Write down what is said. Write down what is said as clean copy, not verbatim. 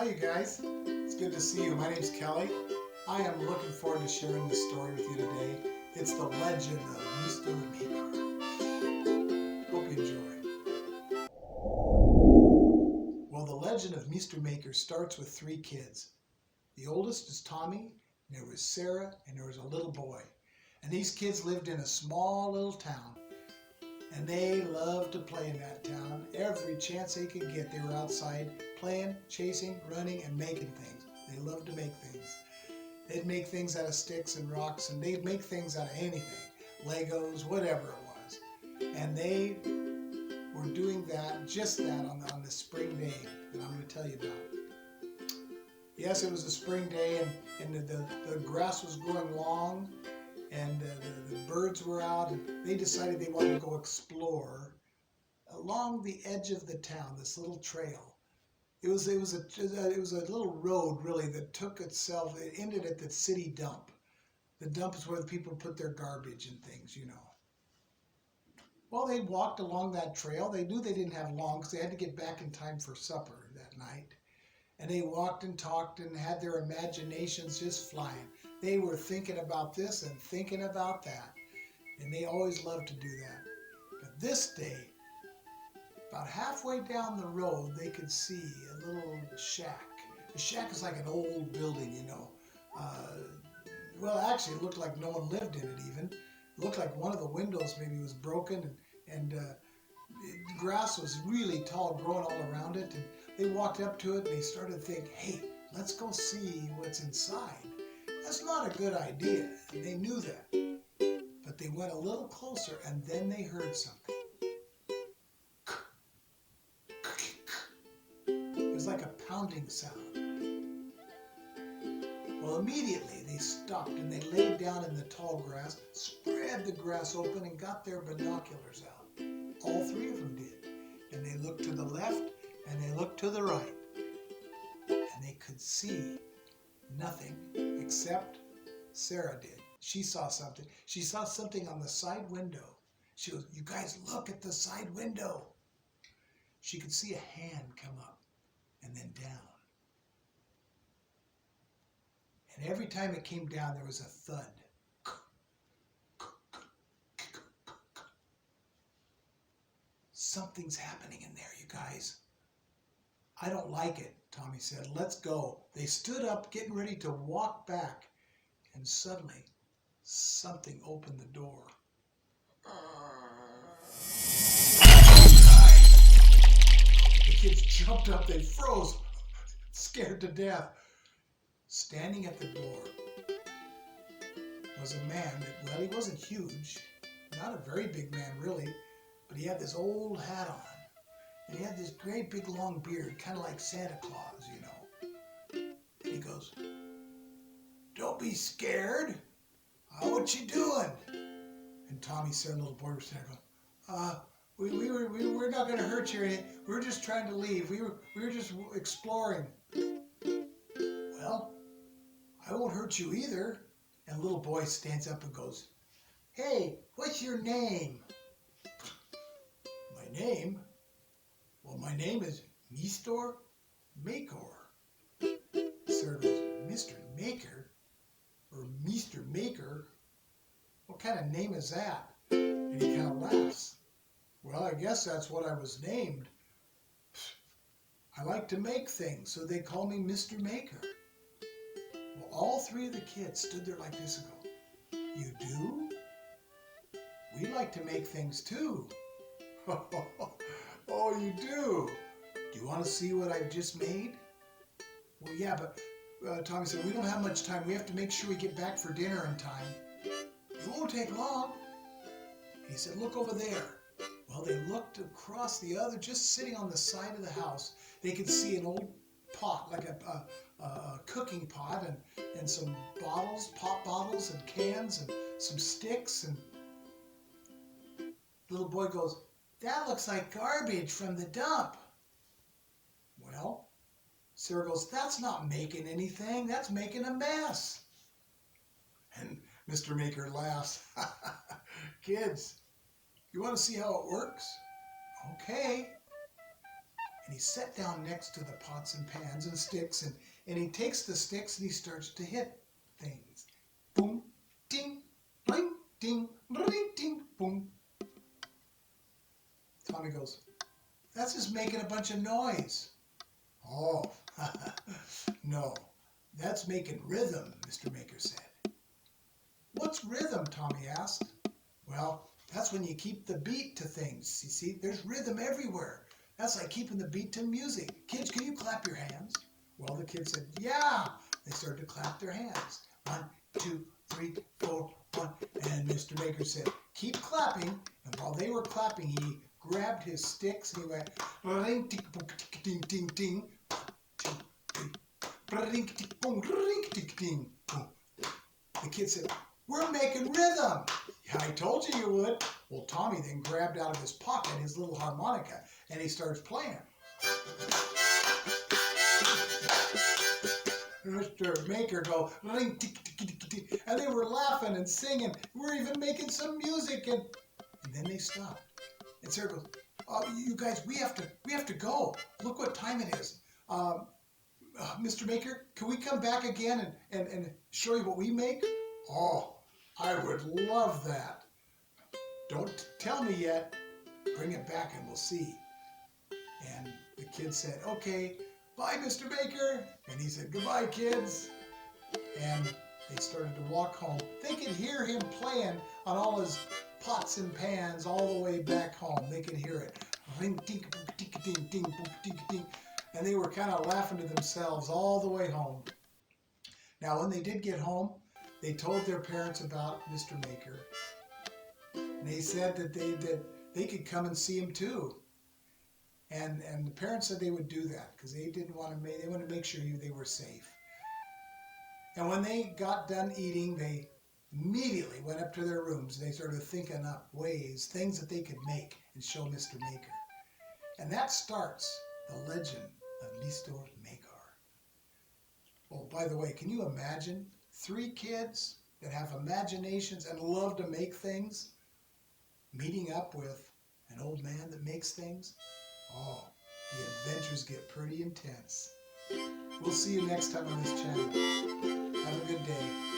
you guys. It's good to see you. My name's Kelly. I am looking forward to sharing this story with you today. It's the legend of Mr. Maker. Hope you enjoy. Well, the legend of Mr. Maker starts with 3 kids. The oldest is Tommy, and there was Sarah, and there was a little boy. And these kids lived in a small little town. And they loved to play in that town. Every chance they could get, they were outside playing, chasing, running, and making things. They loved to make things. They'd make things out of sticks and rocks, and they'd make things out of anything. Legos, whatever it was. And they were doing that, just that, on the spring day that I'm going to tell you about. Yes, it was a spring day, and the grass was growing long, and the birds were out, and they decided they wanted to go explore along the edge of the town, this little trail. It was a little road, really, that took itself. It ended at the city dump. The dump is where the people put their garbage and things, you know. Well, they walked along that trail. They knew they didn't have long because they had to get back in time for supper that night. And they walked and talked and had their imaginations just flying. They were thinking about this and thinking about that. And they always loved to do that. But this day, about halfway down the road, they could see a little shack. The shack is like an old building, you know. Well, actually, it looked like no one lived in it even. It looked like one of the windows maybe was broken, and grass was really tall, growing all around it. And they walked up to it, and they started to think, hey, let's go see what's inside. That's not a good idea. And they knew that. But they went a little closer, and then they heard something. It was like a pounding sound. Well, immediately they stopped and they laid down in the tall grass, spread the grass open, and got their binoculars out. All 3 of them did. And they looked to the left and they looked to the right. And they could see nothing except Sarah did. She saw something. She saw something on the side window. She goes, you guys look at the side window. She could see a hand come up and then down. And every time it came down, there was a thud. Something's happening in there, you guys. I don't like it, Tommy said. Let's go. They stood up, getting ready to walk back. And suddenly, something opened the door. The kids jumped up. They froze, scared to death. Standing at the door was a man that, well, he wasn't huge, not a very big man really, but he had this old hat on, and he had this great big long beard, kind of like Santa Claus, you know. And he goes, don't be scared. What you doing? And Tommy said, little boy was standing there, we're not going to hurt you or anything. We were just trying to leave. We were just exploring. Well, I won't hurt you either. And little boy stands up and goes, hey, what's your name? My name? Well, my name is Mr. Maker. Sarah goes, Mr. Maker? Or Mr. Maker? What kind of name is that? And he kind of laughs. Well, I guess that's what I was named. I like to make things, so they call me Mr. Maker. Well, all 3 of the kids stood there like this and go, you do? We like to make things too. Oh, you do? Do you want to see what I've just made? Well, yeah, but Tommy said, we don't have much time. We have to make sure we get back for dinner in time. It won't take long. He said, look over there. Well, they looked across the other, just sitting on the side of the house. They could see an old pot, like a cooking pot, and some bottles, pop bottles and cans and some sticks. And little boy goes, that looks like garbage from the dump. Well, Sarah goes, that's not making anything. That's making a mess. And Mr. Maker laughs. Kids, you want to see how it works? Okay. and he sat down next to the pots and pans and sticks, and he takes the sticks and he starts to hit things. Boom, ding, bling, ding, ring, ding, boom. Tommy goes, "That's just making a bunch of noise." "Oh, no, that's making rhythm," Mr. Maker said. "What's rhythm?" Tommy asked. "Well, that's when you keep the beat to things. You see, there's rhythm everywhere. That's like keeping the beat to music. Kids, can you clap your hands?" Well, the kids said, "Yeah." They started to clap their hands. 1, 2, 3, 4, 1. And Mr. Baker said, "Keep clapping." And while they were clapping, he grabbed his sticks and he went, ring, tick, boom, tick, ding, ding, ding. 1, 2, 3. Ring, tick, boom, ring, tick, ding, boom. The kid said, "We're making rhythm." "Yeah, I told you you would." Well, Tommy then grabbed out of his pocket his little harmonica and he starts playing. Mr. Maker go, ring, tick, tick, tick, tick, and they were laughing and singing. We're even making some music, and then they stopped. And Sarah goes, "Oh, you guys, we have to go. Look what time it is. Mr. Maker, can we come back again and show you what we make?" "Oh, I would love that." "Don't tell me yet. Bring it back and we'll see." And the kid said, "Okay, bye, Mr. Baker." And he said, "Goodbye, kids." And they started to walk home. They could hear him playing on all his pots and pans all the way back home. They could hear it. Ring, tink, boom, tink, ding, ding, boom, tink, ding. And they were kind of laughing to themselves all the way home. Now, when they did get home, they told their parents about Mr. Maker. And they said that they could come and see him too. And the parents said they would do that because they wanted to make sure they were safe. And when they got done eating, they immediately went up to their rooms. They started thinking up things that they could make and show Mr. Maker. And that starts the legend of Mr. Maker. Oh, by the way, can you imagine 3 kids that have imaginations and love to make things meeting up with an old man that makes things? Oh, the adventures get pretty intense. We'll see you next time on this channel. Have a good day.